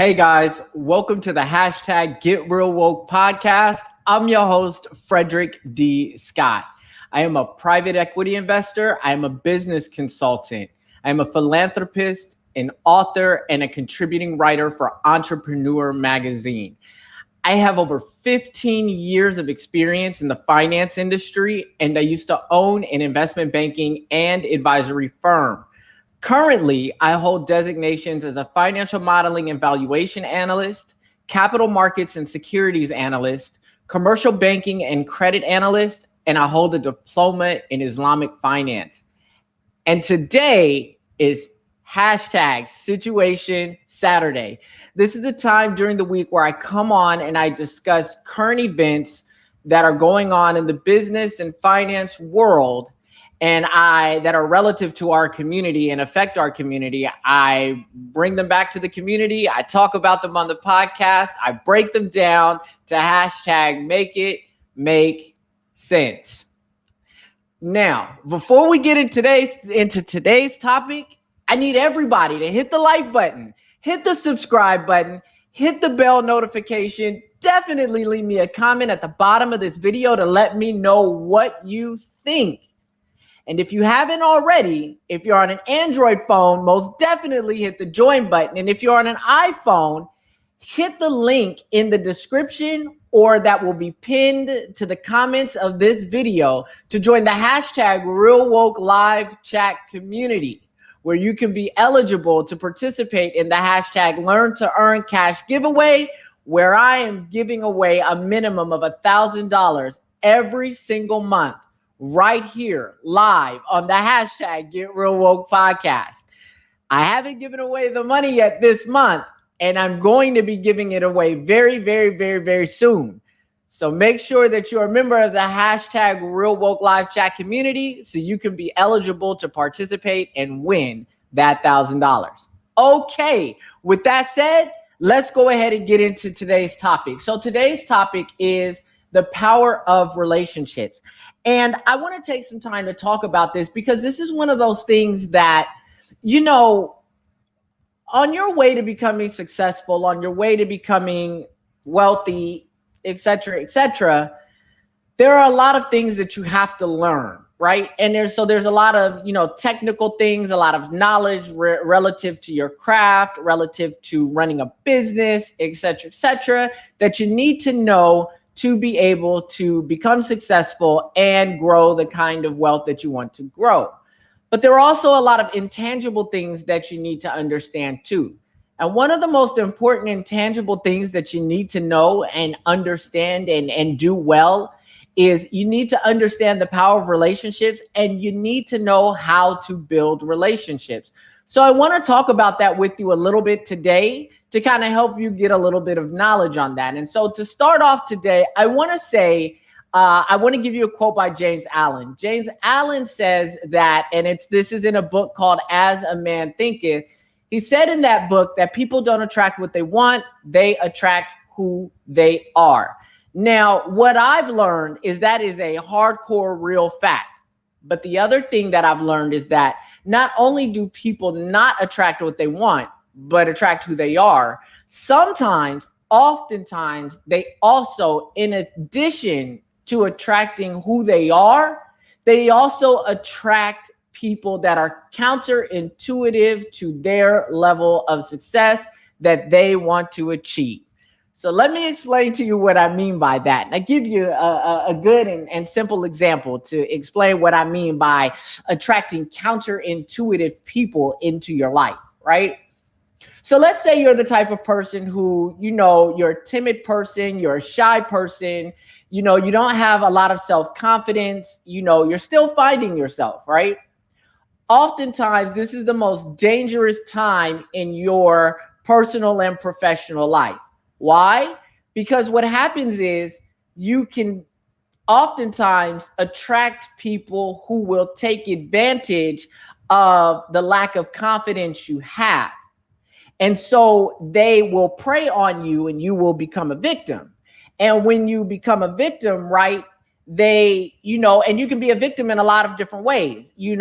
Hey guys, welcome to the hashtag Get Real Woke podcast. I'm your host, Frederick D. Scott. I am a private equity investor. I am a business consultant. I am a philanthropist, an author, and a contributing writer for Entrepreneur Magazine. I have over 15 years of experience in the finance industry, and I used to own an investment banking and advisory firm. Currently, I hold designations as a financial modeling and valuation analyst, capital markets and securities analyst, commercial banking and credit analyst, and I hold a diploma in Islamic finance. And today is hashtag Situation Saturday. This is the time during the week where I come on and I discuss current events that are going on in the business and finance world and that are relative to our community and affect our community. I bring them back to the community. I talk about them on the podcast. I break them down to hashtag make it make sense. Now, before we get into today's topic, I need everybody to hit the like button, hit the subscribe button, hit the bell notification. Definitely leave me a comment at the bottom of this video to let me know what you think. And if you haven't already, if you're on an Android phone, most definitely hit the join button. And if you're on an iPhone, hit the link in the description or that will be pinned to the comments of this video to join the hashtag Real Woke Live chat community, where you can be eligible to participate in the hashtag Learn to Earn Cash giveaway, where I am giving away a minimum of $1,000 every single month. Right here, live on the hashtag Get Real Woke podcast. I haven't given away the money yet this month, and I'm going to be giving it away very, very, very, very soon. So make sure that you're a member of the hashtag Real Woke Live chat community so you can be eligible to participate and win that $1,000. Okay, with that said, let's go ahead and get into today's topic. So today's topic is the power of relationships. And I want to take some time to talk about this because this is one of those things that, on your way to becoming successful, on your way to becoming wealthy, et cetera, there are a lot of things that you have to learn, right? And there's a lot of, technical things, a lot of knowledge relative to your craft, relative to running a business, et cetera, that you need to know to be able to become successful and grow the kind of wealth that you want to grow. But there are also a lot of intangible things that you need to understand too. And one of the most important intangible things that you need to know and understand and do well is you need to understand the power of relationships, and you need to know how to build relationships. So I want to talk about that with you a little bit today to kind of help you get a little bit of knowledge on that. And so to start off today, I want to give you a quote by James Allen. James Allen says that, and this is in a book called As a Man Thinketh. He said in that book that people don't attract what they want, they attract who they are. Now, what I've learned is that is a hardcore real fact. But the other thing that I've learned is that not only do people not attract what they want, but attract who they are. Oftentimes, they also, in addition to attracting who they are, they also attract people that are counterintuitive to their level of success that they want to achieve. So let me explain to you what I mean by that. And I give you a good and simple example to explain what I mean by attracting counterintuitive people into your life, right? So let's say you're the type of person who, you're a timid person, you're a shy person, you don't have a lot of self-confidence, you're still finding yourself, right? Oftentimes, this is the most dangerous time in your personal and professional life. Why? Because what happens is you can oftentimes attract people who will take advantage of the lack of confidence you have. And so they will prey on you and you will become a victim. And when you become a victim, right, and you can be a victim in a lot of different ways. You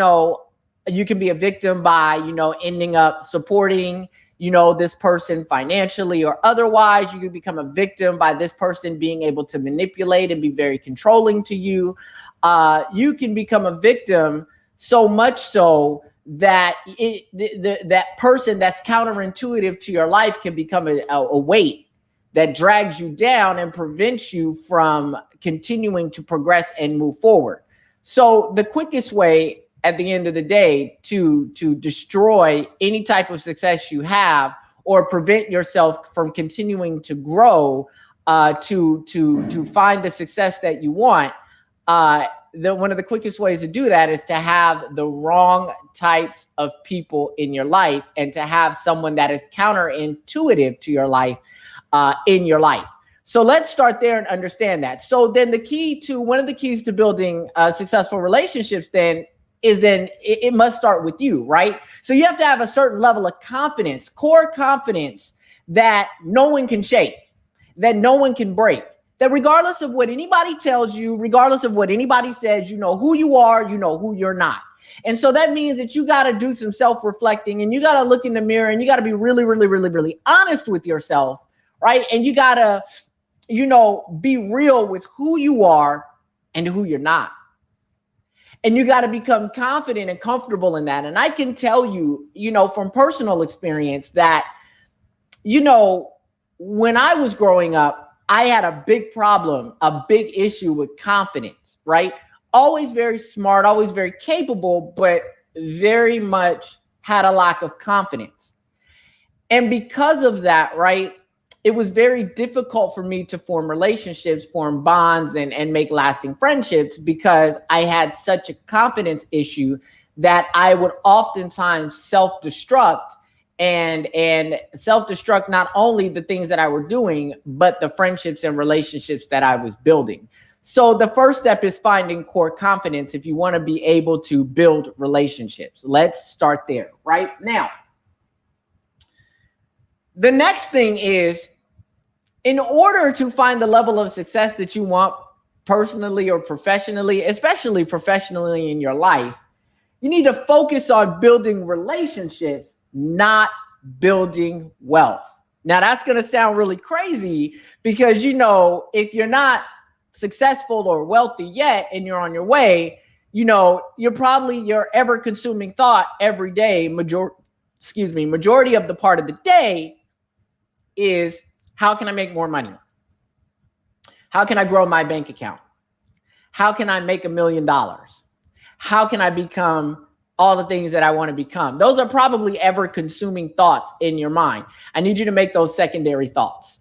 can be a victim by, ending up supporting, this person financially or otherwise. You can become a victim by this person being able to manipulate and be very controlling to you. You can become a victim so much so that that person that's counterintuitive to your life can become a weight that drags you down and prevents you from continuing to progress and move forward. So the quickest way at the end of the day to destroy any type of success you have or prevent yourself from continuing to grow, to find the success that you want, one of the quickest ways to do that is to have the wrong types of people in your life and to have someone that is counterintuitive to your life in your life. So let's start there and understand that. So then one of the keys to building successful relationships then is it must start with you, right? So you have to have a certain level of confidence, core confidence that no one can shake, that no one can break. That regardless of what anybody tells you, regardless of what anybody says, you know who you are, you know who you're not. And so that means that you got to do some self-reflecting and you got to look in the mirror and you got to be really, really, really, really honest with yourself, right? And you got to, be real with who you are and who you're not. And you got to become confident and comfortable in that. And I can tell you, from personal experience that, when I was growing up, I had a big problem, a big issue with confidence, right? Always very smart, always very capable, but very much had a lack of confidence. And because of that, right, it was very difficult for me to form relationships, form bonds, and make lasting friendships because I had such a confidence issue that I would oftentimes self-destruct and self-destruct not only the things that I were doing, but the friendships and relationships that I was building. So the first step is finding core confidence if you want to be able to build relationships. Let's start there, right? Now, the next thing is, in order to find the level of success that you want personally or professionally, especially professionally in your life, you need to focus on building relationships, not building wealth. Now, that's going to sound really crazy because, if you're not successful or wealthy yet and you're on your way, your ever consuming thought every day, majority of the part of the day is, how can I make more money? How can I grow my bank account? How can I make $1 million? How can I become all the things that I want to become? Those are probably ever consuming thoughts in your mind. I need you to make those secondary thoughts.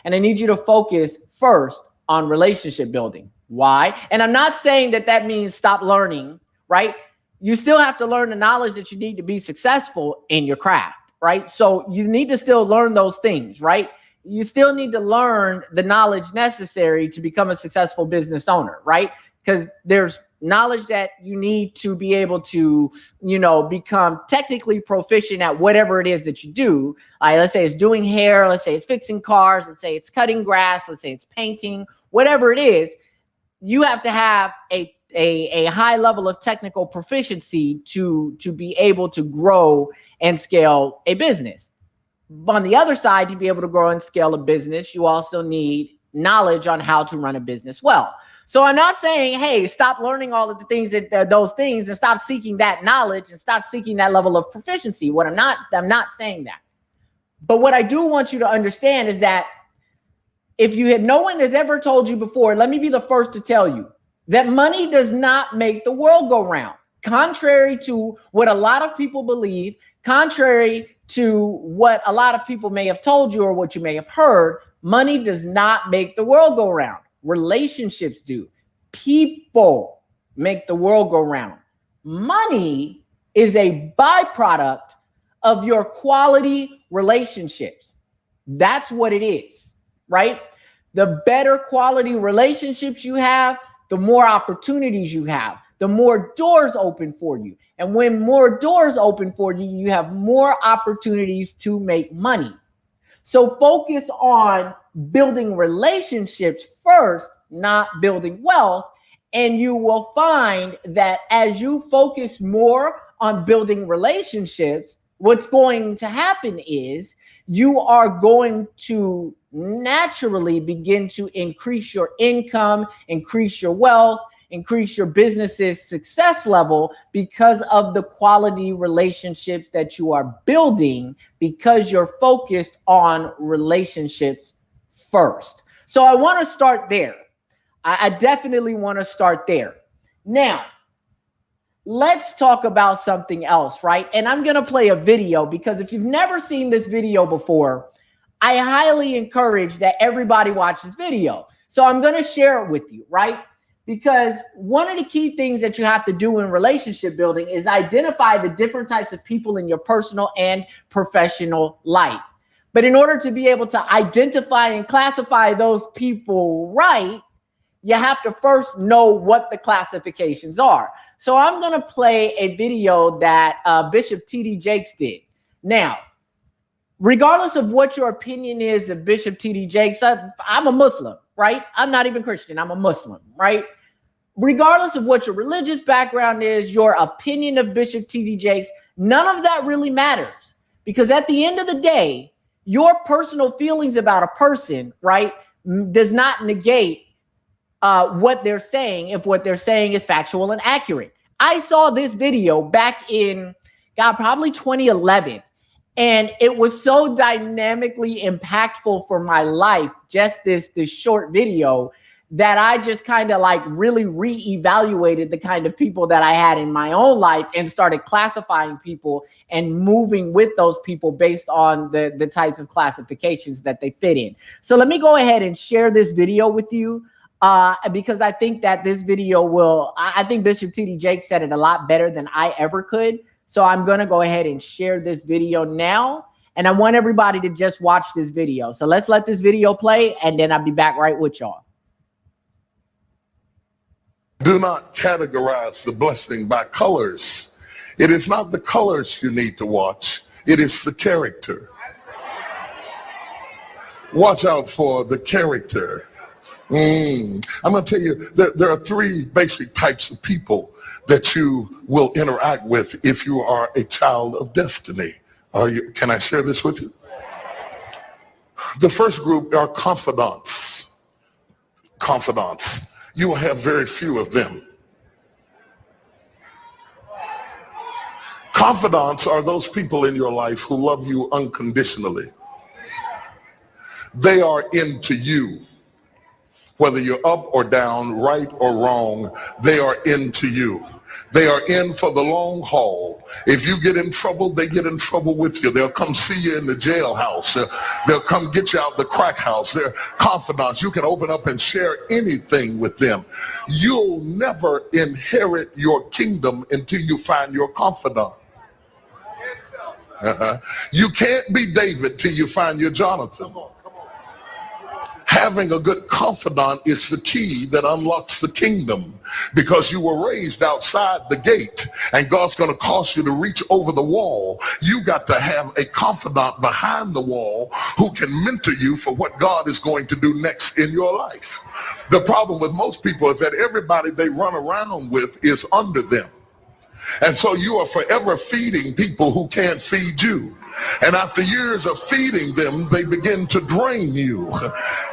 And I need you to focus first on relationship building. Why? And I'm not saying that means stop learning, right? You still have to learn the knowledge that you need to be successful in your craft, right? So you need to still learn those things, right? You still need to learn the knowledge necessary to become a successful business owner, right? Because there's knowledge that you need to be able to, become technically proficient at whatever it is that you do. Let's say it's doing hair. Let's say it's fixing cars. Let's say it's cutting grass. Let's say it's painting, whatever it is. You have to have a high level of technical proficiency to be able to grow and scale a business. On the other side, to be able to grow and scale a business, you also need knowledge on how to run a business well. So I'm not saying, hey, stop learning all of the things those things and stop seeking that knowledge and stop seeking that level of proficiency. I'm not saying that. But what I do want you to understand is that if no one has ever told you before, let me be the first to tell you that money does not make the world go round. Contrary to what a lot of people believe, contrary to what a lot of people may have told you or what you may have heard, money does not make the world go round. Relationships do. People make the world go round. Money is a byproduct of your quality relationships. That's what it is, right? The better quality relationships you have, the more opportunities you have, the more doors open for you. And when more doors open for you, you have more opportunities to make money. So focus on building relationships first, not building wealth. And you will find that as you focus more on building relationships, what's going to happen is you are going to naturally begin to increase your income, increase your wealth, increase your business's success level because of the quality relationships that you are building, because you're focused on relationships first. So I want to start there. I definitely want to start there. Now, let's talk about something else, right? And I'm going to play a video, because if you've never seen this video before, I highly encourage that everybody watch this video. So I'm going to share it with you, right? Because one of the key things that you have to do in relationship building is identify the different types of people in your personal and professional life. But in order to be able to identify and classify those people right, you have to first know what the classifications are. So I'm going to play a video that Bishop T.D. Jakes did. Now, regardless of what your opinion is of Bishop T.D. Jakes, I'm a Muslim, right? I'm not even Christian. I'm a Muslim, right? Regardless of what your religious background is, your opinion of Bishop T.D. Jakes, none of that really matters. Because at the end of the day, your personal feelings about a person, right, does not negate what they're saying if what they're saying is factual and accurate. I saw this video back in, probably 2011. And it was so dynamically impactful for my life, just this short video, that I just kind of like really reevaluated the kind of people that I had in my own life and started classifying people and moving with those people based on the types of classifications that they fit in. So let me go ahead and share this video with you because I think that this video will, I think Bishop T.D. Jakes said it a lot better than I ever could. So I'm going to go ahead and share this video now. And I want everybody to just watch this video. So let's let this video play, and then I'll be back right with y'all. Do not categorize the blessing by colors. It is not the colors you need to watch. It is the character. Watch out for the character. I'm going to tell you that there are three basic types of people that you will interact with if you are a child of destiny. Can I share this with you? The first group are confidants. Confidants. You will have very few of them. Confidants are those people in your life who love you unconditionally. They are into you. Whether you're up or down, right or wrong, they are into you. They are in for the long haul. If you get in trouble, they get in trouble with you. They'll come see you in the jailhouse. They'll come get you out the crack house. They're confidants. You can open up and share anything with them. You'll never inherit your kingdom until you find your confidant. You can't be David till you find your Jonathan. Having a good confidant is the key that unlocks the kingdom, because you were raised outside the gate and God's going to cause you to reach over the wall. You got to have a confidant behind the wall who can mentor you for what God is going to do next in your life. The problem with most people is that everybody they run around with is under them. And so you are forever feeding people who can't feed you. And after years of feeding them, they begin to drain you.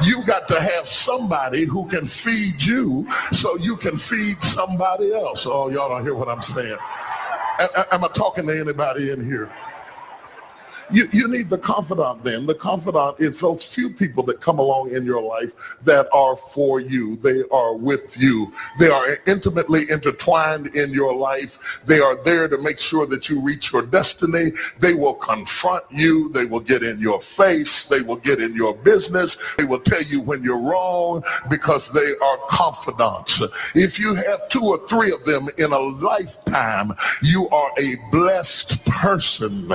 You got to have somebody who can feed you so you can feed somebody else. Oh, y'all don't hear what I'm saying. Am I talking to anybody in here? You need the confidant then. The confidant is those few people that come along in your life that are for you. They are with you. They are intimately intertwined in your life. They are there to make sure that you reach your destiny. They will confront you. They will get in your face. They will get in your business. They will tell you when you're wrong because they are confidants. If you have 2 or 3 of them in a lifetime, you are a blessed person.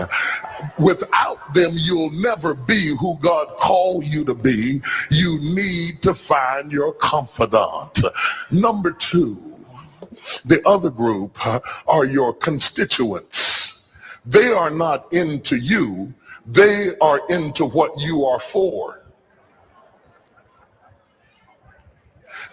Without them, you'll never be who God called you to be. You need to find your confidant. Number 2, the other group are your constituents. They are not into you. They are into what you are for.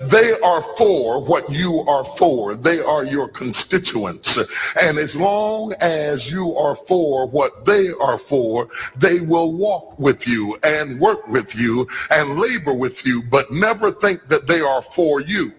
They are for what you are for. They are your constituents. And as long as you are for what they are for, they will walk with you and work with you and labor with you, but never think that they are for you.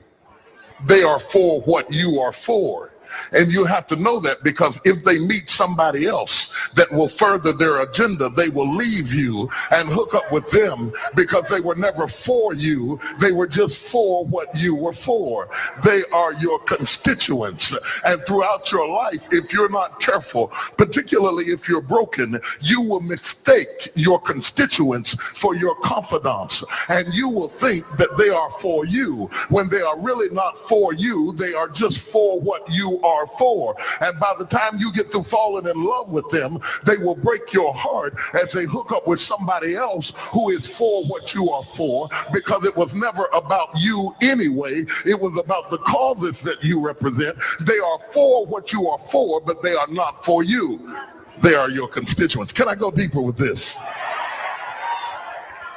They are for what you are for. And you have to know that, because if they meet somebody else that will further their agenda, they will leave you and hook up with them, because they were never for you. They were just for what you were for. They are your constituents. And throughout your life, if you're not careful, particularly if you're broken, you will mistake your constituents for your confidants. And you will think that they are for you when they are really not for you. They are just for what you are for. And by the time you get through falling in love with them, they will break your heart as they hook up with somebody else who is for what you are for, because it was never about you anyway. It was about the causes that you represent. They are for what you are for, but they are not for you. They are your constituents. Can I go deeper with this?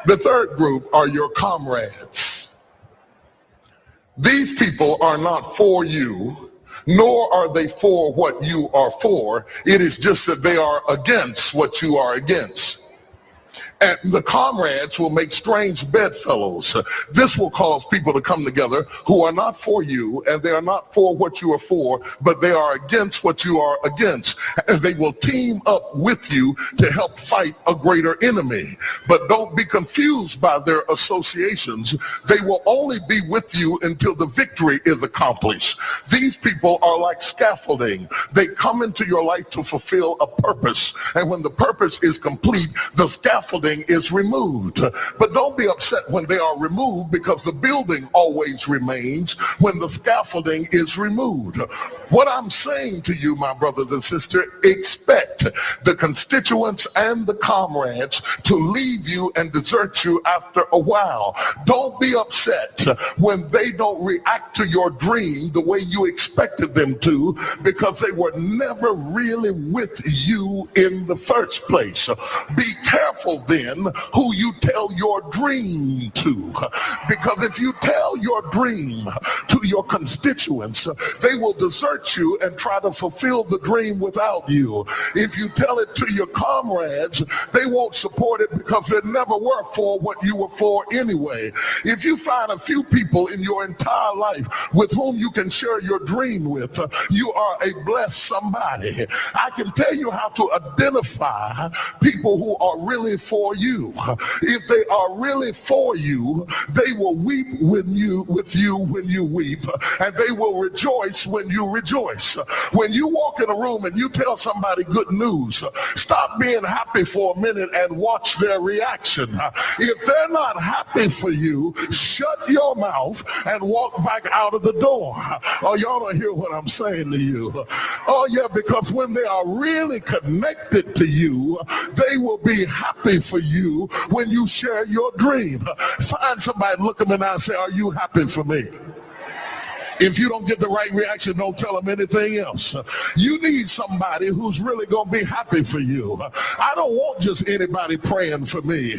The third group are your comrades. These people are not for you, nor are they for what you are for. It is just that they are against what you are against. And the comrades will make strange bedfellows. This will cause people to come together who are not for you, and they are not for what you are for, but they are against what you are against. And they will team up with you to help fight a greater enemy. But don't be confused by their associations. They will only be with you until the victory is accomplished. These people are like scaffolding. They come into your life to fulfill a purpose. And when the purpose is complete, the scaffolding is removed. But don't be upset when they are removed, because the building always remains when the scaffolding is removed. What I'm saying to you, my brothers and sisters, expect the constituents and the comrades to leave you and desert you after a while. Don't be upset when they don't react to your dream the way you expected them to, because they were never really with you in the first place. Be careful then who you tell your dream to, because if you tell your dream to your constituents, they will desert you and try to fulfill the dream without you. If you tell it to your comrades, they won't support it, because they never were for what you were for anyway. If you find a few people in your entire life with whom you can share your dream with, you are a blessed somebody. I can tell you how to identify people who are really for you. If they are really for you, they will weep with you when you weep, and they will rejoice when you rejoice. When you walk in a room and you tell somebody good news, stop being happy for a minute and watch their reaction. If they're not happy for you, shut your mouth and walk back out of the door. Oh, y'all don't hear what I'm saying to you. Oh yeah, because when they are really connected to you, they will be happy for you when you share your dream. Find somebody, look them in the eye and say, are you happy for me? If you don't get the right reaction, don't tell them anything else. You need somebody who's really going to be happy for you. I don't want just anybody praying for me.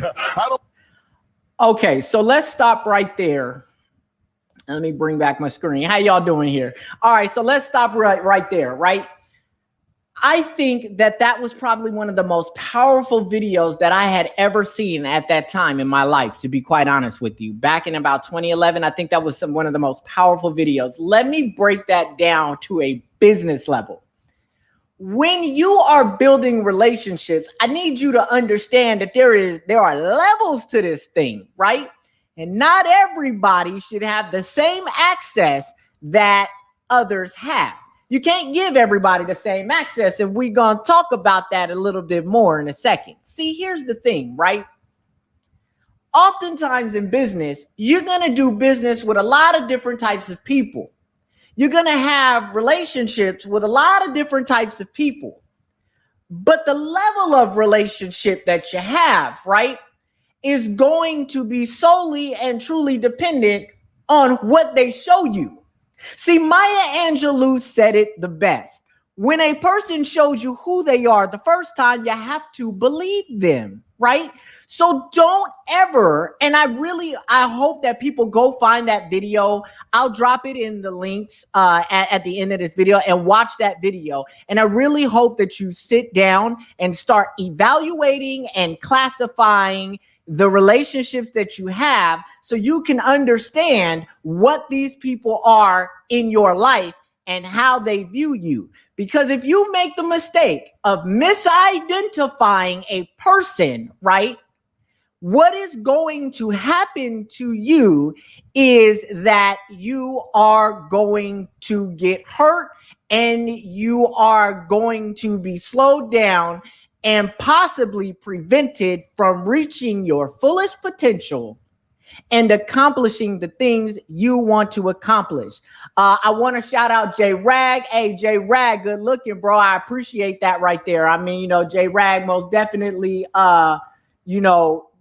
Okay, so let's stop right there. Let me bring back my screen. How y'all doing here? All right, so let's stop right there, right? I think that was probably one of the most powerful videos that I had ever seen at that time in my life, to be quite honest with you. Back in about 2011, I think that was one of the most powerful videos. Let me break that down to a business level. When you are building relationships, I need you to understand that there are levels to this thing, right? And not everybody should have the same access that others have. You can't give everybody the same access, and we're going to talk about that a little bit more in a second. See, here's the thing, right? Oftentimes in business, you're going to do business with a lot of different types of people. You're going to have relationships with a lot of different types of people. But the level of relationship that you have, right, is going to be solely and truly dependent on what they show you. See, Maya Angelou said it the best. When a person shows you who they are the first time, you have to believe them, right? So don't ever, and I hope that people go find that video. I'll drop it in the links at the end of this video and watch that video. And I really hope that you sit down and start evaluating and classifying the relationships that you have so you can understand what these people are in your life and how they view you. Because if you make the mistake of misidentifying a person, right, what is going to happen to you is that you are going to get hurt and you are going to be slowed down and possibly prevented from reaching your fullest potential and accomplishing the things you want to accomplish. I want to shout out J Rag. Hey, J Rag, good looking, bro. I appreciate that right there. I mean, J Rag most definitely,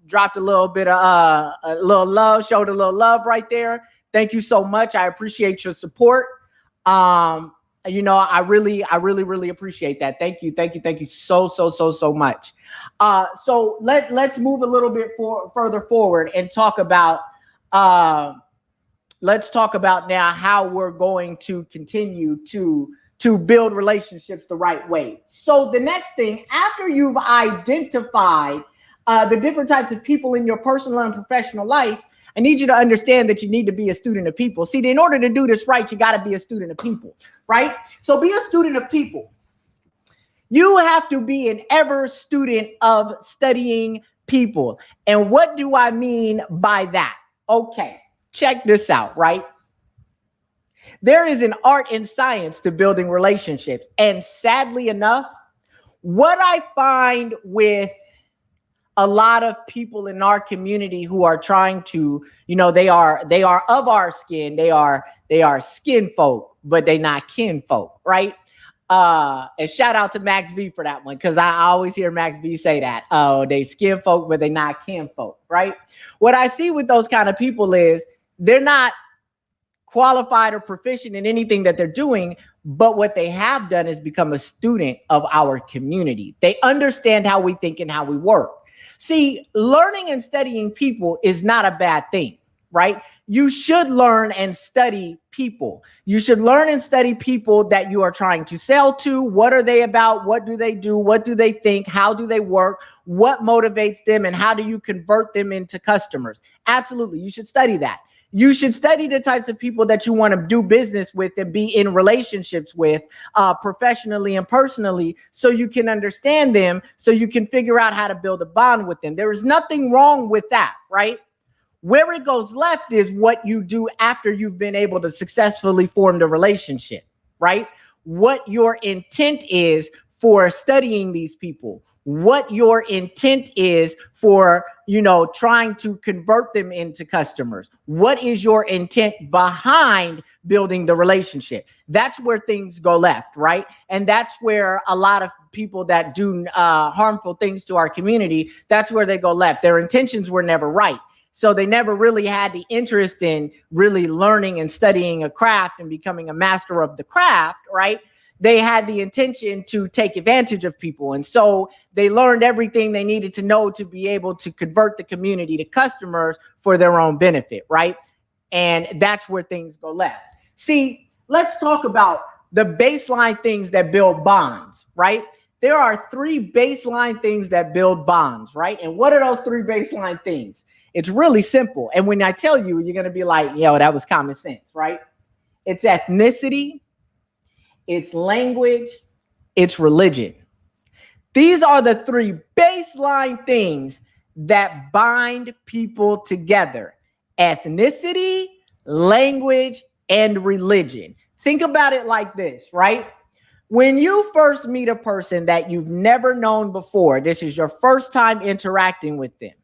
dropped a little bit of a little love, showed a little love right there. Thank you so much. I appreciate your support. I really appreciate that. Thank you so much. So let's move a little bit further forward and talk about let's talk about now how we're going to continue to build relationships the right way. So the next thing, after you've identified the different types of people in your personal and professional life, I need you to understand that you need to be a student of people. See, in order to do this right, you got to be a student of people, right? So be a student of people. You have to be an ever student of studying people. And what do I mean by that? Okay, check this out, right? There is an art and science to building relationships. And sadly enough, what I find with a lot of people in our community who are trying to, they are of our skin. They are skin folk, but they not kin folk, right? And shout out to Max B for that one, because I always hear Max B say that. Oh, they skin folk, but they not kin folk, right? What I see with those kind of people is they're not qualified or proficient in anything that they're doing, but what they have done is become a student of our community. They understand how we think and how we work. See, learning and studying people is not a bad thing, right? You should learn and study people. You should learn and study people that you are trying to sell to. What are they about? What do they do? What do they think? How do they work? What motivates them? And how do you convert them into customers? Absolutely. You should study that. You should study the types of people that you want to do business with and be in relationships with professionally and personally, so you can understand them, so you can figure out how to build a bond with them. There is nothing wrong with that, right? Where it goes left is what you do after you've been able to successfully form the relationship, right? What your intent is for studying these people, what your intent is for, trying to convert them into customers. What is your intent behind building the relationship? That's where things go left, right? And that's where a lot of people that do harmful things to our community, that's where they go left. Their intentions were never right. So they never really had the interest in really learning and studying a craft and becoming a master of the craft, right? They had the intention to take advantage of people. And so they learned everything they needed to know to be able to convert the community to customers for their own benefit, right? And that's where things go left. See, let's talk about the baseline things that build bonds, right? There are 3 baseline things that build bonds, right? And what are those 3 baseline things? It's really simple. And when I tell you, you're going to be like, that was common sense, right? It's ethnicity, it's language, it's religion. These are the 3 baseline things that bind people together: ethnicity, language, and religion. Think about it like this, right? When you first meet a person that you've never known before, this is your first time interacting with them.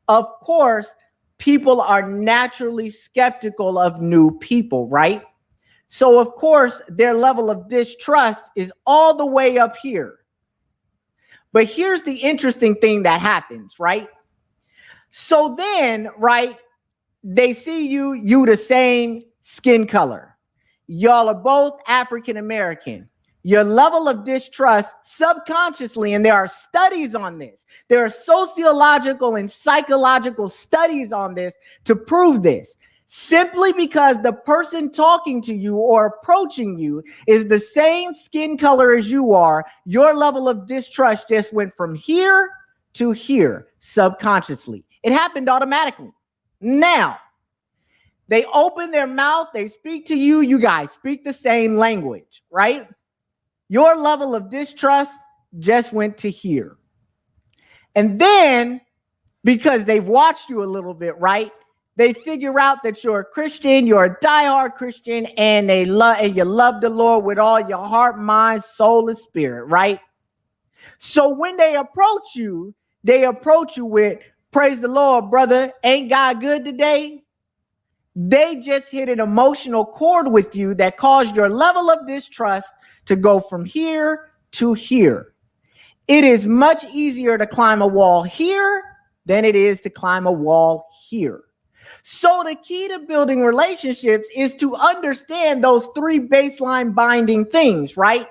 Of course, people are naturally skeptical of new people, right? So, of course, their level of distrust is all the way up here. But here's the interesting thing that happens, right? So then, right, they see you the same skin color. Y'all are both African American. your level of distrust subconsciously, and there are studies on this. There are sociological and psychological studies on this to prove this. Simply because the person talking to you or approaching you is the same skin color as you are, your level of distrust just went from here to here subconsciously. It happened automatically. Now, they open their mouth, they speak to you, you guys speak the same language, right? Your level of distrust just went to here. And then, because they've watched you a little bit, right? They figure out that you're a Christian, you're a diehard Christian, and you love the Lord with all your heart, mind, soul, and spirit, right? So when they approach you with, praise the Lord, brother, ain't God good today? They just hit an emotional chord with you that caused your level of distrust to go from here to here. It is much easier to climb a wall here than it is to climb a wall here. So the key to building relationships is to understand those three baseline binding things, right?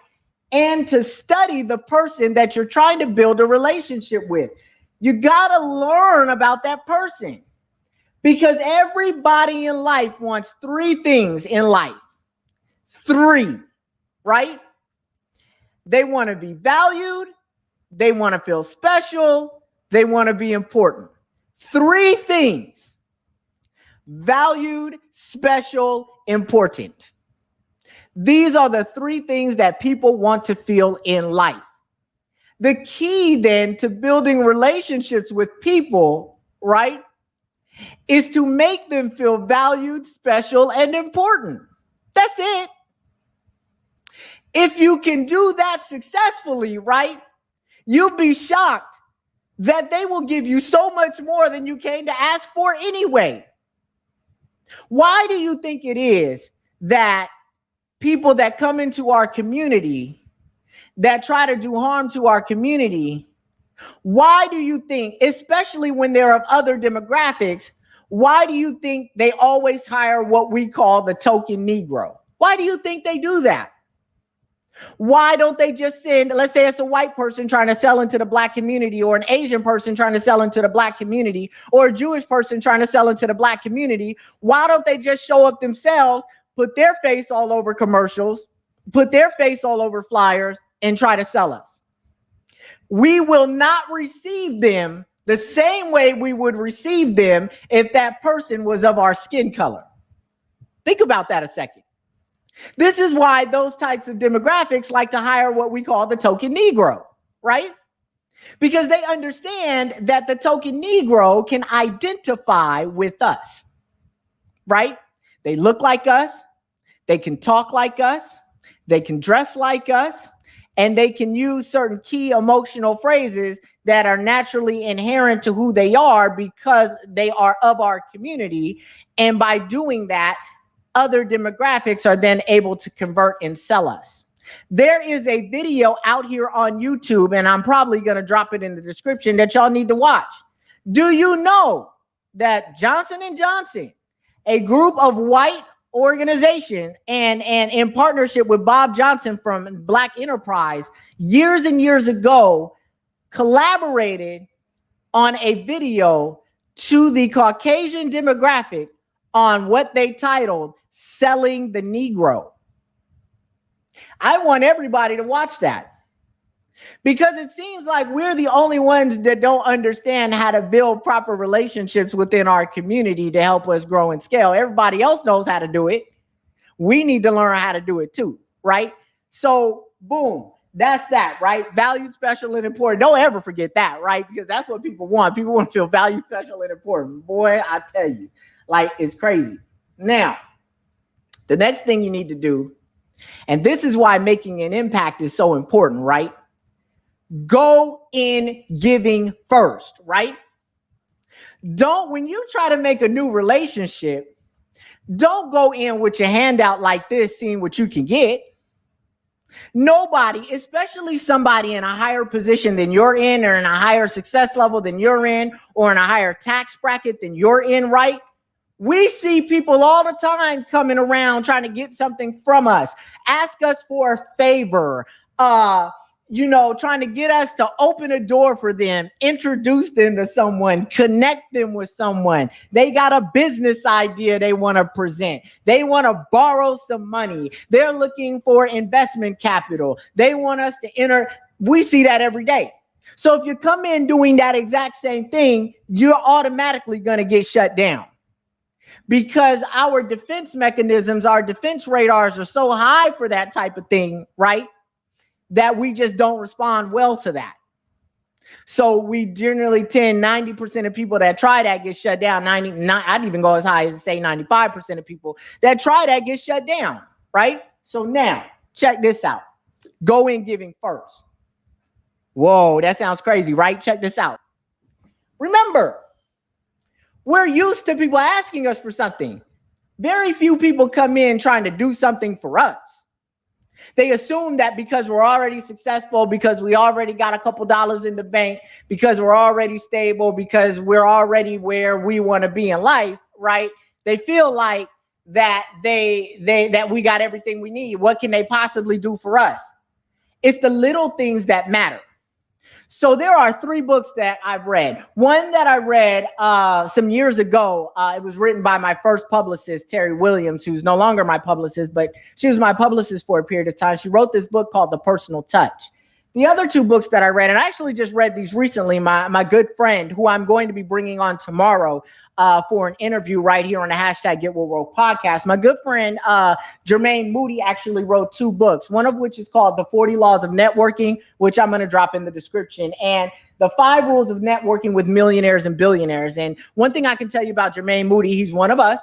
And to study the person that you're trying to build a relationship with. You got to learn about that person, because everybody in life wants three things in life. Three, right? They want to be valued. They want to feel special. They want to be important. Three things. Valued, special, important. These are the three things that people want to feel in life. The key then to building relationships with people, right, is to make them feel valued, special, and important. That's it. If you can do that successfully, right, you'll be shocked that they will give you so much more than you came to ask for anyway. Why do you think it is that people that come into our community that try to do harm to our community, why do you think, especially when they're of other demographics, why do you think they always hire what we call the token Negro? Why do you think they do that? Why don't they just send, let's say it's a white person trying to sell into the black community, or an Asian person trying to sell into the black community, or a Jewish person trying to sell into the black community? Why don't they just show up themselves, put their face all over commercials, put their face all over flyers, and try to sell us? We will not receive them the same way we would receive them if that person was of our skin color. Think about that a second. This is why those types of demographics like to hire what we call the token Negro, right? Because they understand that the token Negro can identify with us, right? They look like us, they can talk like us, they can dress like us, and they can use certain key emotional phrases that are naturally inherent to who they are because they are of our community. And by doing that, other demographics are then able to convert and sell us. There is a video out here on YouTube, and I'm probably going to drop it in the description, that y'all need to watch. Do you know that Johnson & Johnson, a group of white organizations, and in partnership with Bob Johnson from Black Enterprise, years and years ago, collaborated on a video to the Caucasian demographic on what they titled Selling the Negro? I want everybody to watch that, because it seems like we're the only ones that don't understand how to build proper relationships within our community to help us grow and scale. Everybody else knows how to do it. We need to learn how to do it too, right? So boom, that's that, right? Valued, special, and important. Don't ever forget that, right? Because that's what people want. People want to feel valued, special, and important. Boy, I tell you, like, it's crazy. Now, the next thing you need to do, and this is why making an impact is so important, right? Go in giving first, right? When you try to make a new relationship, don't go in with your hand out like this, seeing what you can get. Nobody, especially somebody in a higher position than you're in, or in a higher success level than you're in, or in a higher tax bracket than you're in, right, We see people all the time coming around trying to get something from us, ask us for a favor, trying to get us to open a door for them, introduce them to someone, connect them with someone. They got a business idea they want to present. They want to borrow some money. They're looking for investment capital. They want us to enter. We see that every day. So if you come in doing that exact same thing, you're automatically going to get shut down. Because our defense mechanisms, our defense radars are so high for that type of thing, right? That we just don't respond well to that. So we generally 90% of people that try that get shut down. I'd even go as high as to say 95% of people that try that get shut down, right? So now, check this out. Go in giving first. Whoa, that sounds crazy, right? Check this out. Remember, we're used to people asking us for something. Very few people come in trying to do something for us. They assume that because we're already successful, because we already got a couple dollars in the bank, because we're already stable, because we're already where we want to be in life, right? They feel like that that we got everything we need. What can they possibly do for us? It's the little things that matter. So there are 3 books that I've read. One that I read some years ago, it was written by my first publicist, Terry Williams, who's no longer my publicist, but she was my publicist for a period of time. She wrote this book called The Personal Touch. The other 2 books that I read, and I actually just read these recently, my good friend, who I'm going to be bringing on tomorrow for an interview right here on the hashtag Get Real Woke podcast. My good friend, Jermaine Moody, actually wrote 2 books, one of which is called The 40 Laws of Networking, which I'm going to drop in the description, and The 5 Rules of Networking with Millionaires and Billionaires. And one thing I can tell you about Jermaine Moody, he's one of us,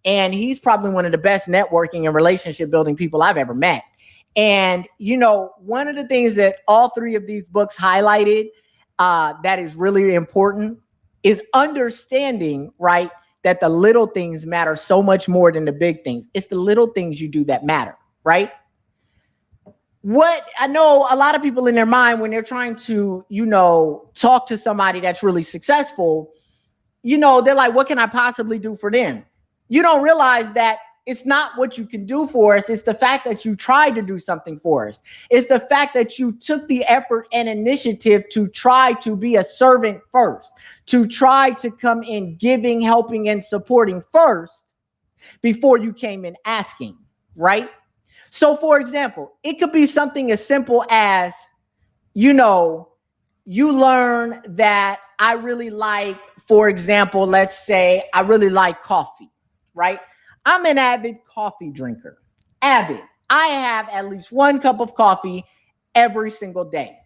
and he's probably one of the best networking and relationship building people I've ever met. And, one of the things that all 3 of these books highlighted that is really important is understanding, right, that the little things matter so much more than the big things. It's the little things you do that matter, right? What I know a lot of people in their mind when they're trying to, talk to somebody that's really successful, they're like, what can I possibly do for them? You don't realize that it's not what you can do for us. It's the fact that you tried to do something for us. It's the fact that you took the effort and initiative to try to be a servant first, to try to come in giving, helping, and supporting first before you came in asking, right? So, for example, it could be something as simple as, you learn that I really like, for example, let's say I really like coffee, right? I'm an avid coffee drinker. Avid. I have at least 1 cup of coffee every single day.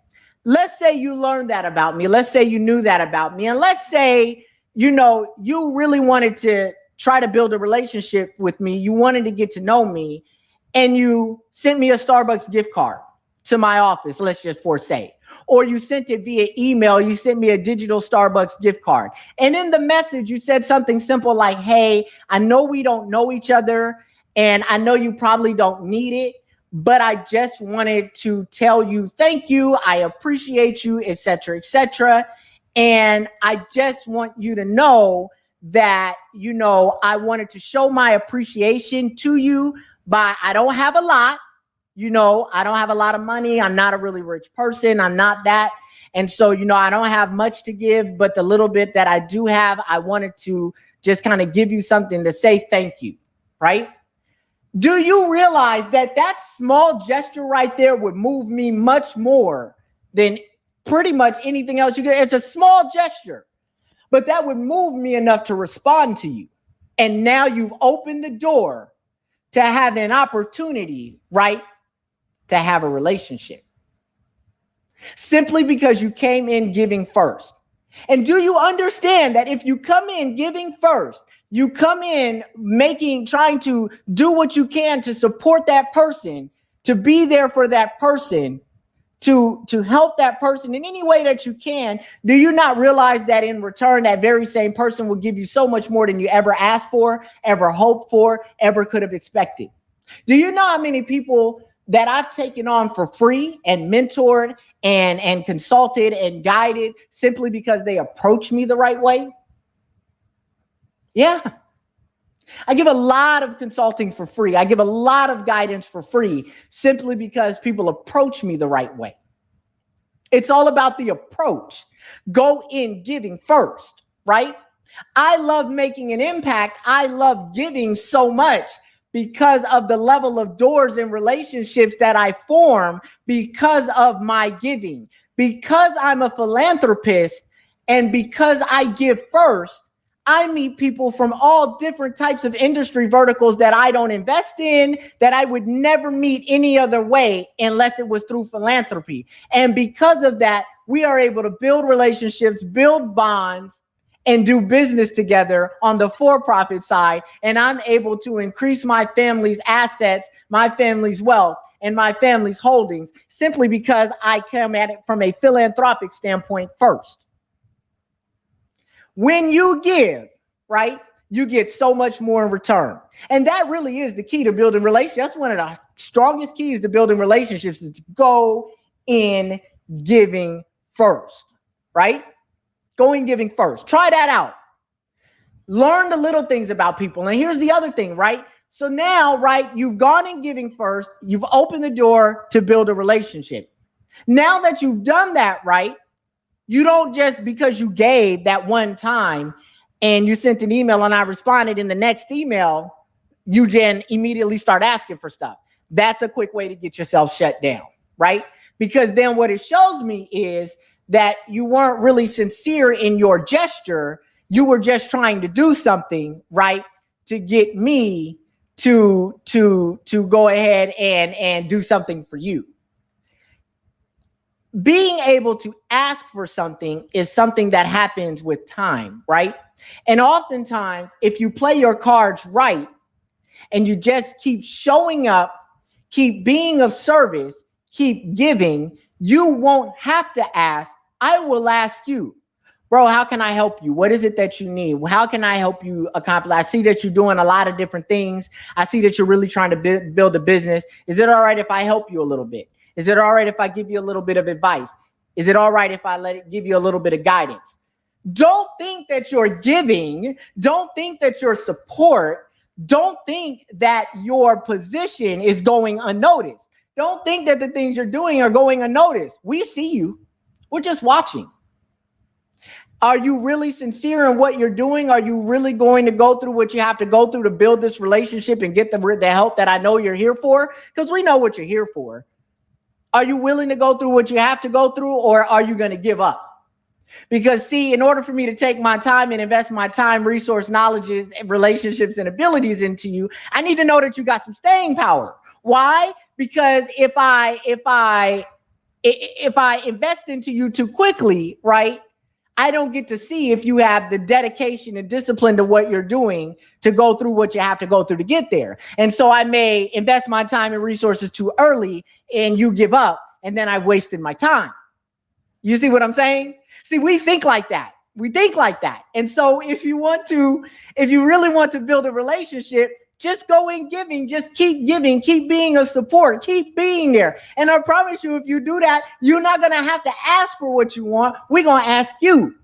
Let's say you learned that about me. Let's say you knew that about me. And let's say, you really wanted to try to build a relationship with me. You wanted to get to know me. And you sent me a Starbucks gift card to my office, let's just say. Or you sent it via email. You sent me a digital Starbucks gift card. And in the message, you said something simple like, hey, I know we don't know each other, and I know you probably don't need it, but I just wanted to tell you thank you. I appreciate you, et cetera, et cetera. And I just want you to know that, I wanted to show my appreciation to you by, I don't have a lot. I don't have a lot of money. I'm not a really rich person. I'm not that. And so, I don't have much to give, but the little bit that I do have, I wanted to just kind of give you something to say thank you, right? Do you realize that small gesture right there would move me much more than pretty much anything else you get? It's a small gesture, but that would move me enough to respond to you. And now you've opened the door to have an opportunity, right, to have a relationship. Simply because you came in giving first. And do you understand that if you come in giving first, you come in trying to do what you can to support that person, to be there for that person, to help that person in any way that you can, do you not realize that in return, that very same person will give you so much more than you ever asked for, ever hoped for, ever could have expected? Do you know how many people that I've taken on for free and mentored and consulted and guided simply because they approach me the right way? Yeah. I give a lot of consulting for free. I give a lot of guidance for free simply because people approach me the right way. It's all about the approach. Go in giving first, right? I love making an impact. I love giving so much because of the level of doors and relationships that I form because of my giving. Because I'm a philanthropist and because I give first, I meet people from all different types of industry verticals that I don't invest in, that I would never meet any other way unless it was through philanthropy. And because of that, we are able to build relationships, build bonds, and do business together on the for-profit side. And I'm able to increase my family's assets, my family's wealth, and my family's holdings simply because I come at it from a philanthropic standpoint first. When you give, right, you get so much more in return. And that really is the key to building relationships. That's one of the strongest keys to building relationships is to go in giving first, right? Go in giving first. Try that out. Learn the little things about people. And here's the other thing, right? So now, right, you've gone in giving first. You've opened the door to build a relationship. Now that you've done that, right, you don't just because you gave that one time and you sent an email and I responded in the next email, you then immediately start asking for stuff. That's a quick way to get yourself shut down, right? Because then what it shows me is that you weren't really sincere in your gesture. You were just trying to do something, right, to get me to go ahead and do something for you. Being able to ask for something is something that happens with time, right? And oftentimes, if you play your cards right and you just keep showing up, keep being of service, keep giving, you won't have to ask. I will ask you, bro, how can I help you? What is it that you need? How can I help you accomplish? I see that you're doing a lot of different things. I see that you're really trying to build a business. Is it all right if I help you a little bit? Is it all right if I give you a little bit of advice? Is it all right if I give you a little bit of guidance? Don't think that you're giving. Don't think that your support. Don't think that your position is going unnoticed. Don't think that the things you're doing are going unnoticed. We see you. We're just watching. Are you really sincere in what you're doing? Are you really going to go through what you have to go through to build this relationship and get the help that I know you're here for? Because we know what you're here for. Are you willing to go through what you have to go through, or are you going to give up? Because, see, in order for me to take my time and invest my time, resource, knowledges, and relationships and abilities into you, I need to know that you got some staying power. Why? Because if I invest into you too quickly, right, I don't get to see if you have the dedication and discipline to what you're doing to go through what you have to go through to get there. And so I may invest my time and resources too early and you give up, and then I've wasted my time. You see what I'm saying? See, we think like that. We think like that. And so if you really want to build a relationship, just go in giving, just keep giving, keep being a support, keep being there. And I promise you, if you do that, you're not going to have to ask for what you want. We're going to ask you.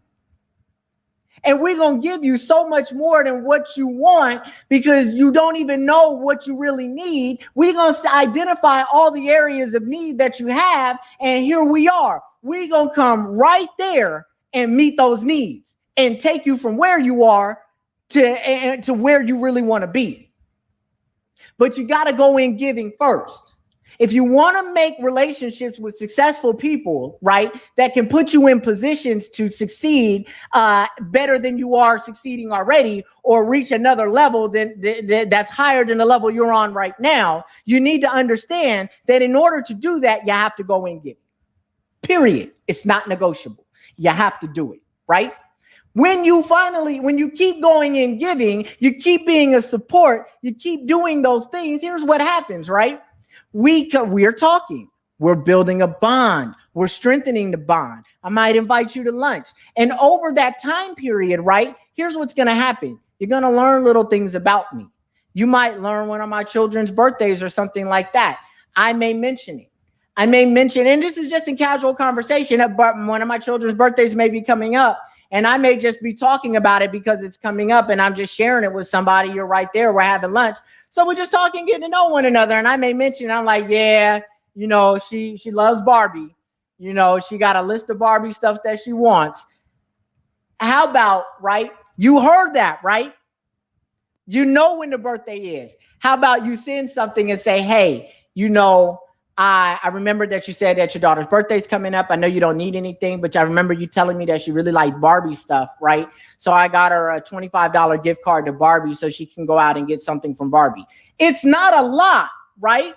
And we're going to give you so much more than what you want because you don't even know what you really need. We're going to identify all the areas of need that you have. And here we are. We're going to come right there and meet those needs and take you from where you are to where you really want to be. But you got to go in giving first. If you want to make relationships with successful people, right, that can put you in positions to succeed better than you are succeeding already, or reach another level that's higher than the level you're on right now, you need to understand that in order to do that, you have to go in giving. Period. It's not negotiable. You have to do it, right? When you keep going in giving, you keep being a support, you keep doing those things, here's what happens, right? We're talking, we're building a bond, we're strengthening the bond. I might invite you to lunch. And over that time period, right, here's what's going to happen. You're going to learn little things about me. You might learn one of my children's birthdays or something like that. I may mention it. And this is just in casual conversation, but one of my children's birthdays may be coming up. And I may just be talking about it because it's coming up and I'm just sharing it with somebody. You're right there. We're having lunch. So we're just talking, getting to know one another. And I may mention, I'm like, yeah, you know, she loves Barbie. You know, she got a list of Barbie stuff that she wants. How about, right? You heard that, right? You know when the birthday is. How about you send something and say, hey, you know, I remember that you said that your daughter's birthday's coming up. I know you don't need anything, but I remember you telling me that she really liked Barbie stuff, right? So I got her a $25 gift card to Barbie so she can go out and get something from Barbie. It's not a lot, right?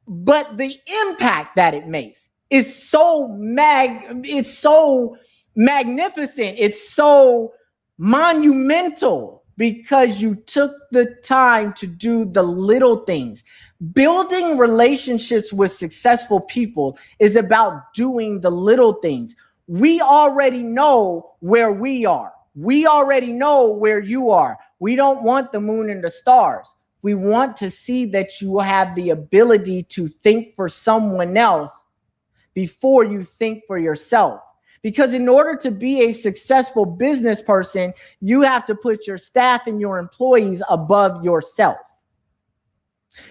But the impact that it makes is so magnificent. It's so monumental because you took the time to do the little things. Building relationships with successful people is about doing the little things. We already know where we are. We already know where you are. We don't want the moon and the stars. We want to see that you have the ability to think for someone else before you think for yourself. Because in order to be a successful business person, you have to put your staff and your employees above yourself.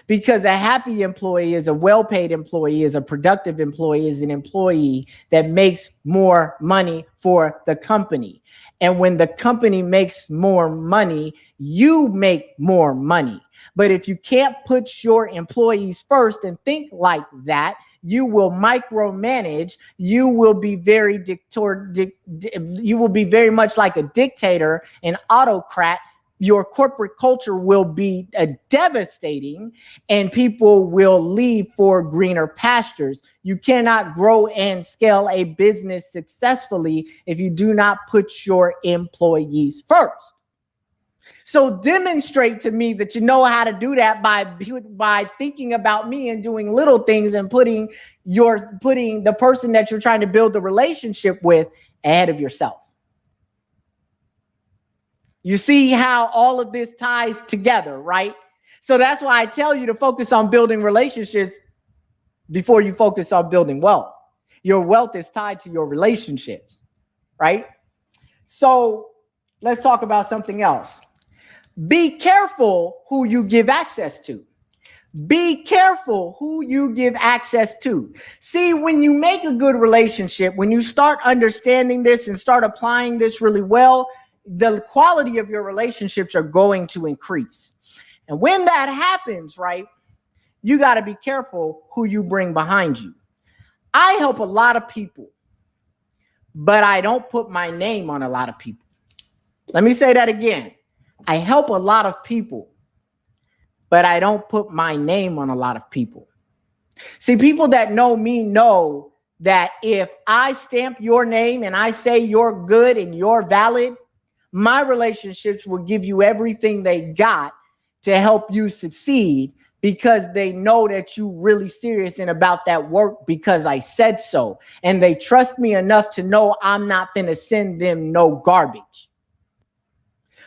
Because a happy employee is a well-paid employee, is a productive employee, is an employee that makes more money for the company. And when the company makes more money, you make more money. But if you can't put your employees first and think like that, you will micromanage. You will be very you will be very much like a dictator, an autocrat. Your corporate culture will be devastating and people will leave for greener pastures. You cannot grow and scale a business successfully if you do not put your employees first. So demonstrate to me that you know how to do that by thinking about me and doing little things and putting the person that you're trying to build the relationship with ahead of yourself. You see how all of this ties together, right? So that's why I tell you to focus on building relationships before you focus on building wealth. Your wealth is tied to your relationships, right? So let's talk about something else. Be careful who you give access to. Be careful who you give access to. See, when you make a good relationship, when you start understanding this and start applying this really well, the quality of your relationships are going to increase. And when that happens, right, you got to be careful who you bring behind you. I help a lot of people, but I don't put my name on a lot of people. Let me say that again. I help a lot of people, but I don't put my name on a lot of people. See, people that know me know that if I stamp your name and I say you're good and you're valid, my relationships will give you everything they got to help you succeed because they know that you're really serious and about that work because I said so. And they trust me enough to know I'm not going to send them no garbage.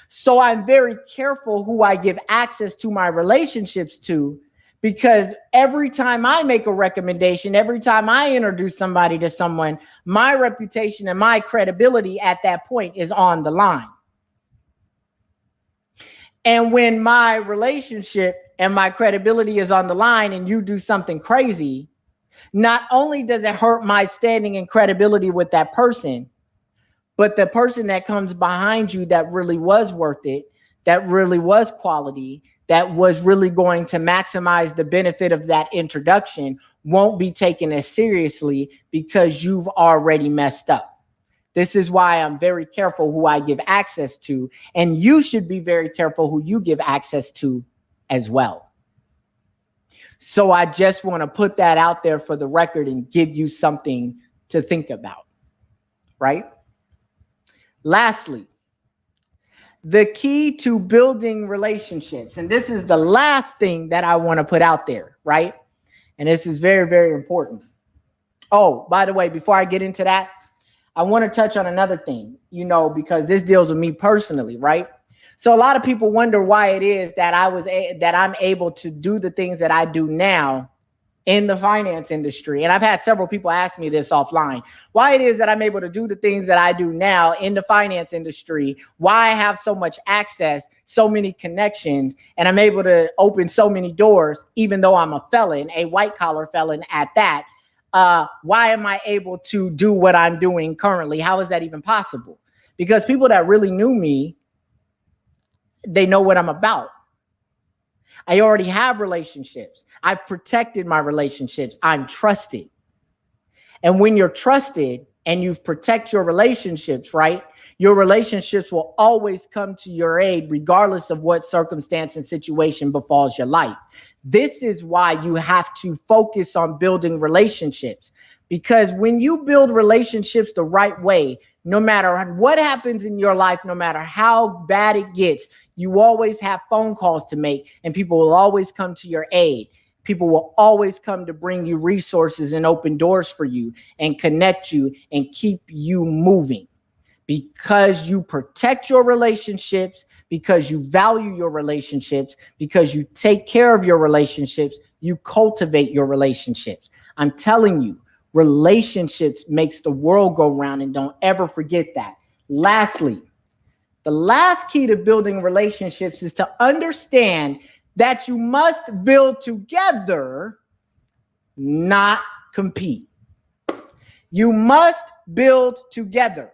So I'm very careful who I give access to my relationships to, because every time I make a recommendation, every time I introduce somebody to someone, my reputation and my credibility at that point is on the line. And when my relationship and my credibility is on the line and you do something crazy, not only does it hurt my standing and credibility with that person, but the person that comes behind you that really was worth it, that really was quality, that was really going to maximize the benefit of that introduction won't be taken as seriously because you've already messed up. This is why I'm very careful who I give access to, and you should be very careful who you give access to as well. So I just want to put that out there for the record and give you something to think about, right? Lastly, the key to building relationships, and this is the last thing that I want to put out there, right? And this is very, very important. Oh, by the way, before I get into that, I want to touch on another thing, because this deals with me personally, right? So a lot of people wonder why it is that I'm able to do the things that I do now in the finance industry. And I've had several people ask me this offline, why it is that I'm able to do the things that I do now in the finance industry, why I have so much access, so many connections, and I'm able to open so many doors, even though I'm a felon, a white collar felon at that. Why am I able to do what I'm doing currently? How is that even possible? Because people that really knew me, they know what I'm about. I already have relationships. I've protected my relationships. I'm trusted. And when you're trusted and you protect your relationships, right, your relationships will always come to your aid regardless of what circumstance and situation befalls your life. This is why you have to focus on building relationships, because when you build relationships the right way, no matter what happens in your life, no matter how bad it gets, you always have phone calls to make, and people will always come to your aid. People will always come to bring you resources and open doors for you and connect you and keep you moving, because you protect your relationships, because you value your relationships, because you take care of your relationships, you cultivate your relationships. I'm telling you, relationships makes the world go round, and don't ever forget that. Lastly, the last key to building relationships is to understand that you must build together, not compete. You must build together.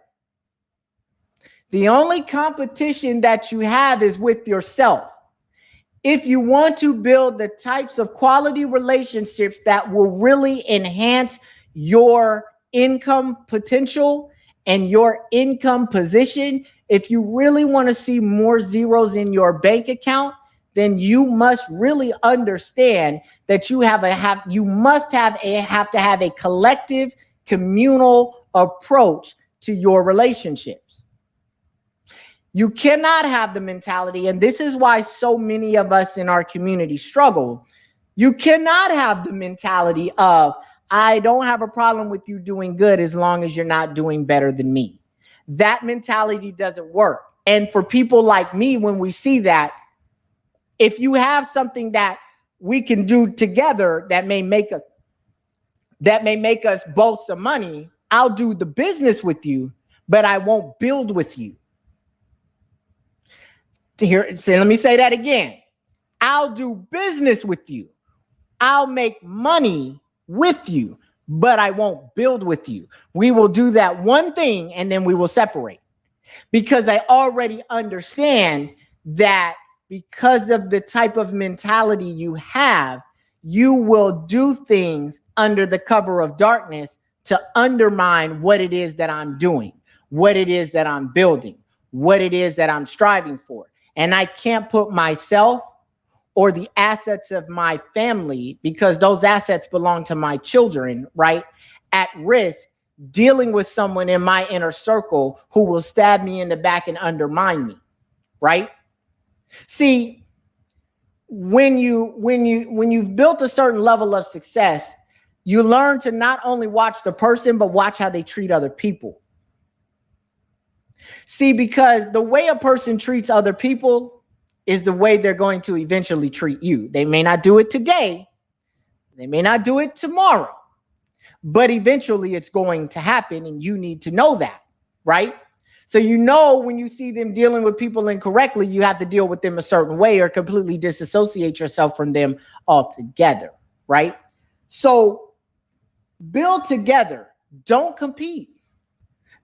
The only competition that you have is with yourself. If you want to build the types of quality relationships that will really enhance your income potential and your income position, if you really want to see more zeros in your bank account, then you must really understand that you must have a collective, communal approach to your relationships. You cannot have the mentality, and this is why so many of us in our community struggle. You cannot have the mentality of, I don't have a problem with you doing good as long as you're not doing better than me. That mentality doesn't work. And for people like me, when we see that, if you have something that we can do together that may make us both some money, I'll do the business with you, but I won't build with you. Let me say that again. I'll do business with you. I'll make money with you, but I won't build with you. We will do that one thing and then we will separate, because I already understand that because of the type of mentality you have, you will do things under the cover of darkness to undermine what it is that I'm doing, what it is that I'm building, what it is that I'm striving for. And I can't put myself or the assets of my family, because those assets belong to my children, right, at risk dealing with someone in my inner circle who will stab me in the back and undermine me, right? See, when you've built a certain level of success, you learn to not only watch the person, but watch how they treat other people. See, because the way a person treats other people is the way they're going to eventually treat you. They may not do it today. They may not do it tomorrow, but eventually it's going to happen, and you need to know that, right? So you know when you see them dealing with people incorrectly, you have to deal with them a certain way or completely disassociate yourself from them altogether, right? So build together. Don't compete.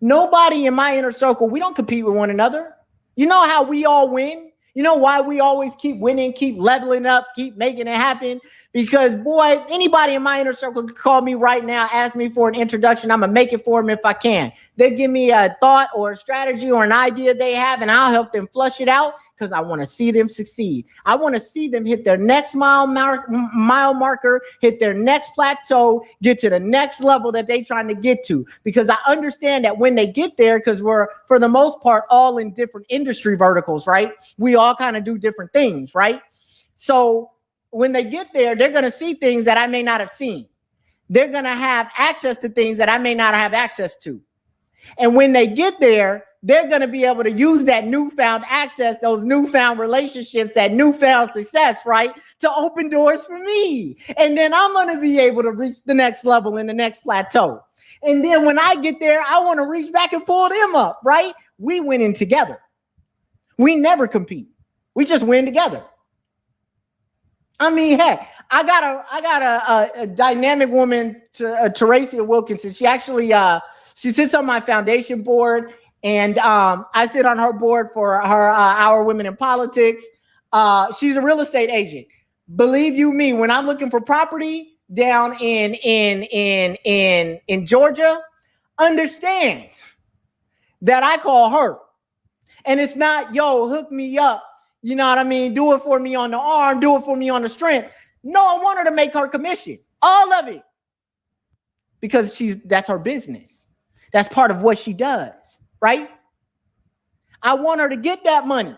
Nobody in my inner circle, we don't compete with one another. You know how we all win? You know why we always keep winning, keep leveling up, keep making it happen? Because, boy, anybody in my inner circle could call me right now, ask me for an introduction. I'm going to make it for them if I can. They give me a thought or a strategy or an idea they have, and I'll help them flush it out, because I want to see them succeed. I want to see them hit their next mile marker, hit their next plateau, get to the next level that they're trying to get to. Because I understand that when they get there, because we're, for the most part, all in different industry verticals, right? We all kind of do different things, right? So when they get there, they're going to see things that I may not have seen. They're going to have access to things that I may not have access to. And when they get there, they're going to be able to use that newfound access, those newfound relationships, that newfound success, right, to open doors for me. And then I'm going to be able to reach the next level and the next plateau. And then when I get there, I want to reach back and pull them up, right? We win in together. We never compete. We just win together. I mean, heck, I got a dynamic woman, Teresia Wilkinson. She actually she sits on my foundation board, and I sit on her board for her Our Women in Politics. She's a real estate agent. Believe you me, when I'm looking for property down in Georgia, understand that I call her. And it's not, yo, hook me up. You know what I mean? Do it for me on the arm. Do it for me on the strength. No, I want her to make her commission. All of it. Because that's her business. That's part of what she does, right? I want her to get that money.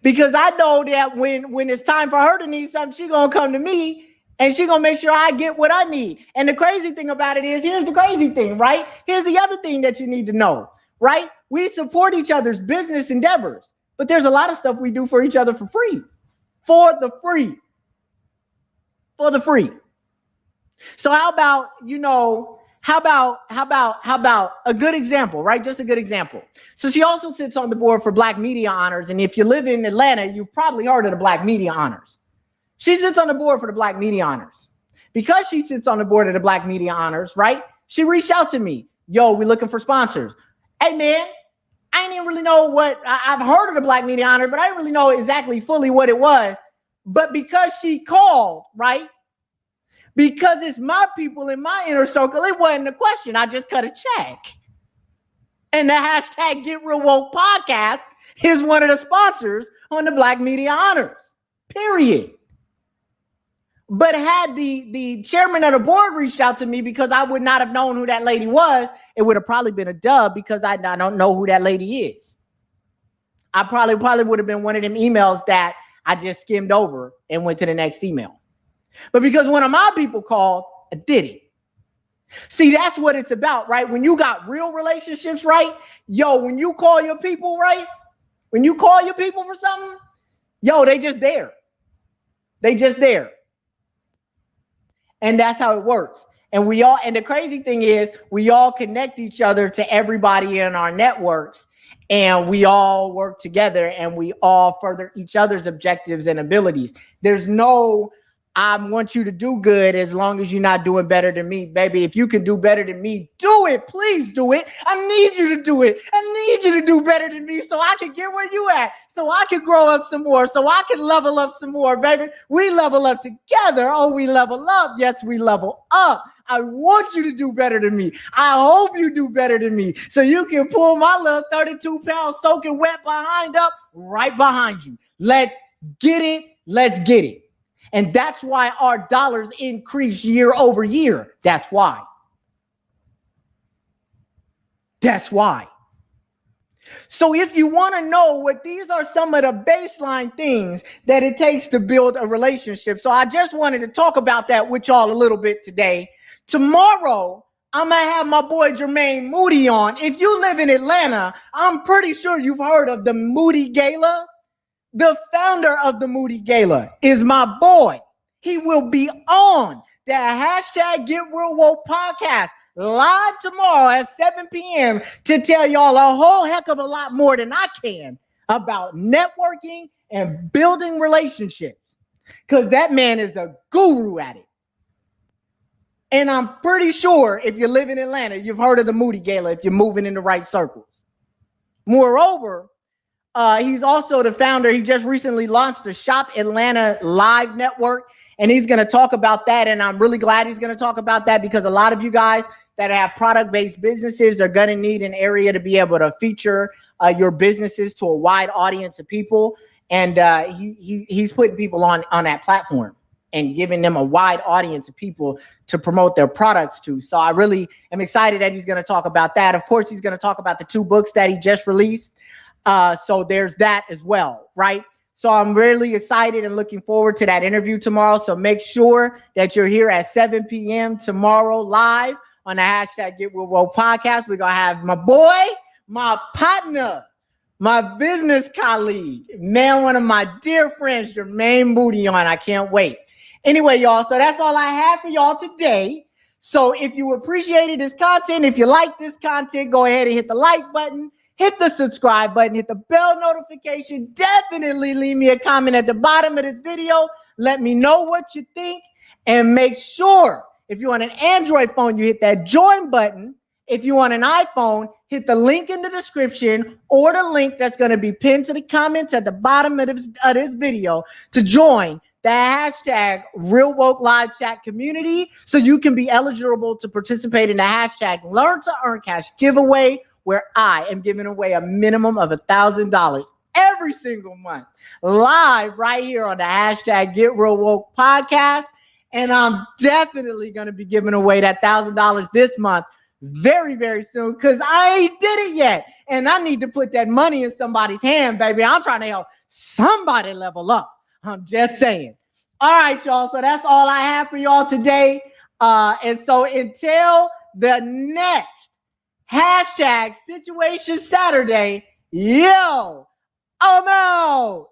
Because I know that when it's time for her to need something, she's going to come to me and she's going to make sure I get what I need. And the crazy thing about it is, here's the crazy thing, right? Here's the other thing that you need to know, right? We support each other's business endeavors, but there's a lot of stuff we do for each other for free. For the free. So how about a good example, right? Just a good example. So she also sits on the board for Black Media Honors. And if you live in Atlanta, you've probably heard of the Black Media Honors. She sits on the board for the Black Media Honors. Because she sits on the board of the Black Media Honors, right? She reached out to me. Yo, we're looking for sponsors. Hey, man, I didn't even really know I've heard of the Black Media Honor, but I didn't really know exactly fully what it was. But because she called, right? Because it's my people in my inner circle, it wasn't a question. I just cut a check. And the hashtag Get Real Woke podcast is one of the sponsors on the Black Media Honors, period. But had the chairman of the board reached out to me, because I would not have known who that lady was, it would have probably been a dub, because I don't know who that lady is. I probably would have been one of them emails that I just skimmed over and went to the next email. But because one of my people called, I did it. See, that's what it's about, right? When you got real relationships, right? Yo, when you call your people, right? When you call your people for something, yo, they just there. They just there. And that's how it works. And the crazy thing is, we all connect each other to everybody in our networks, and we all work together, and we all further each other's objectives and abilities. There's no, I want you to do good as long as you're not doing better than me. Baby, if you can do better than me, do it. Please do it. I need you to do it. I need you to do better than me so I can get where you at, so I can grow up some more, so I can level up some more, baby. We level up together. Oh, we level up. Yes, we level up. I want you to do better than me. I hope you do better than me, so you can pull my little 32-pound soaking wet behind up right behind you. Let's get it. Let's get it. And that's why our dollars increase year over year. That's why. That's why. So if you want to know what these are some of the baseline things that it takes to build a relationship. So I just wanted to talk about that with y'all a little bit today. Tomorrow, I'm going to have my boy Jermaine Moody on. If you live in Atlanta, I'm pretty sure you've heard of the Moody Gala. The founder of the Moody Gala is my boy. He will be on the hashtag Get Real Woke podcast live tomorrow at 7 p.m. to tell y'all a whole heck of a lot more than I can about networking and building relationships, because that man is a guru at it. And I'm pretty sure if you live in Atlanta, you've heard of the Moody Gala if you're moving in the right circles. Moreover, he's also the founder. He just recently launched the Shop Atlanta Live Network, and he's going to talk about that. And I'm really glad he's going to talk about that, because a lot of you guys that have product-based businesses are going to need an area to be able to feature your businesses to a wide audience of people. And he's putting people on that platform and giving them a wide audience of people to promote their products to. So I really am excited that he's going to talk about that. Of course, he's going to talk about the 2 books that he just released. So there's that as well, right? So I'm really excited and looking forward to that interview tomorrow. So make sure that you're here at 7 p.m. tomorrow live on the hashtag Get Real Woke podcast. We're going to have my boy, my partner, my business colleague, man, one of my dear friends, Jermaine Moody on. I can't wait. Anyway, y'all, so that's all I have for y'all today. So if you appreciated this content, if you like this content, go ahead and hit the like button, hit the subscribe button, hit the bell notification. Definitely leave me a comment at the bottom of this video. Let me know what you think. And make sure, if you're on an Android phone, you hit that join button. If you want an iPhone, hit the link in the description or the link that's going to be pinned to the comments at the bottom of this video to join the hashtag Real Woke Live Chat community so you can be eligible to participate in the hashtag Learn to Earn Cash giveaway, where I am giving away a minimum of $1,000 every single month live right here on the hashtag Get Real Woke podcast. And I'm definitely going to be giving away that $1,000 this month very, very soon because I ain't did it yet. And I need to put that money in somebody's hand, baby. I'm trying to help somebody level up. I'm just saying. All right, y'all. So that's all I have for y'all today. And so until the next hashtag Situation Saturday, yo, I'm out.